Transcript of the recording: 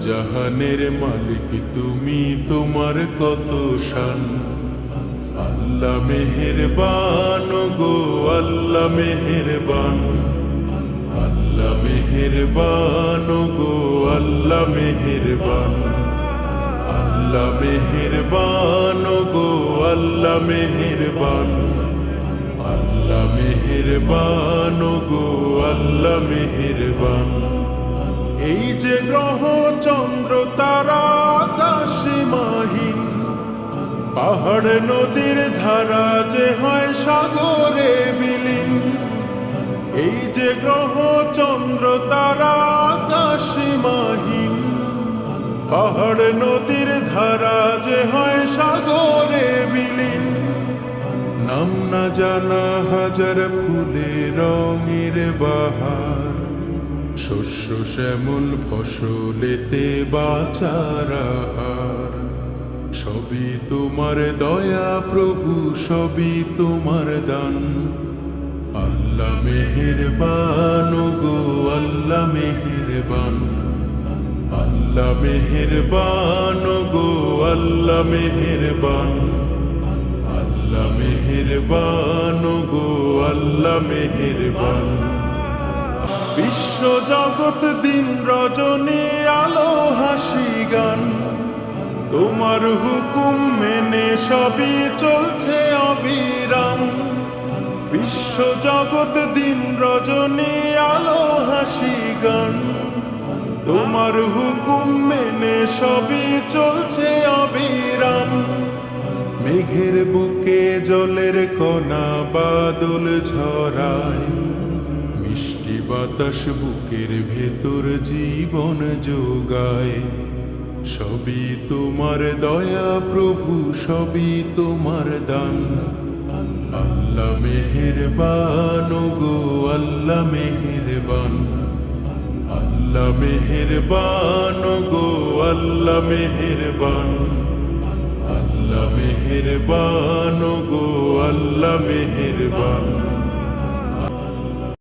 জাহানের মালিক তুমি, তোমার কত শান। আল্লাহ মেহেরবান গো, আল্লাহ মেহেরবান, আল্লাহ মেহেরবান গো, আল্লাহ মেহেরবান, আল্লাহ মেহেরবান গো, আল্লাহ মেহেরবান, আল্লাহ মেহেরবান গো, আল্লাহ মেহেরবান। এই যে গ্রহ চন্দ্র তারা আকাশে মাহিন, পাহাড় নদীর ধারা যে হয় সাগরে বিলীন। এই যে গ্রহ চন্দ্র তারা আকাশে মাহিন, পাহাড় নদীর ধারা যে হয় সাগরে বিলীন। নাম না জানা হাজার ফুলে রঙের বাহার, শস্য শ্যামল ফসলেতে বাঁচার আহার। সবই তোমার দয়া প্রভু, সবই তোমার দান। আল্লাহ মেহেরবান গো, আল্লাহ মেহেরবান, আল্লাহ মেহেরবান গো, আল্লাহ মেহেরবান, আল্লাহ মেহেরবান গো, আল্লাহ মেহেরবান। বিশ্ব জগৎ দিন রজনী আলো হাসি গান, তোমার হুকুম মেনে সবই চলছে অবিরাম। বিশ্ব জগৎ দিন রজনী আলো হাসি গান, তোমার হুকুম মেনে সবই চলছে অবিরাম। মেঘের বুকে জলের কণা বাদল ঝরায়, মিষ্টি বাতাস বুকের ভেতর জীবন যোগায়। সবই তোমার দয়া প্রভু, সবই তোমার দান। আল্লাহ মেহেরবান গো, আল্লাহ মেহেরবান, আল্লাহ মেহেরবান গো, আল্লাহ মেহেরবান, আল্লাহ মেহেরবান গো, আল্লাহ মেহেরবান।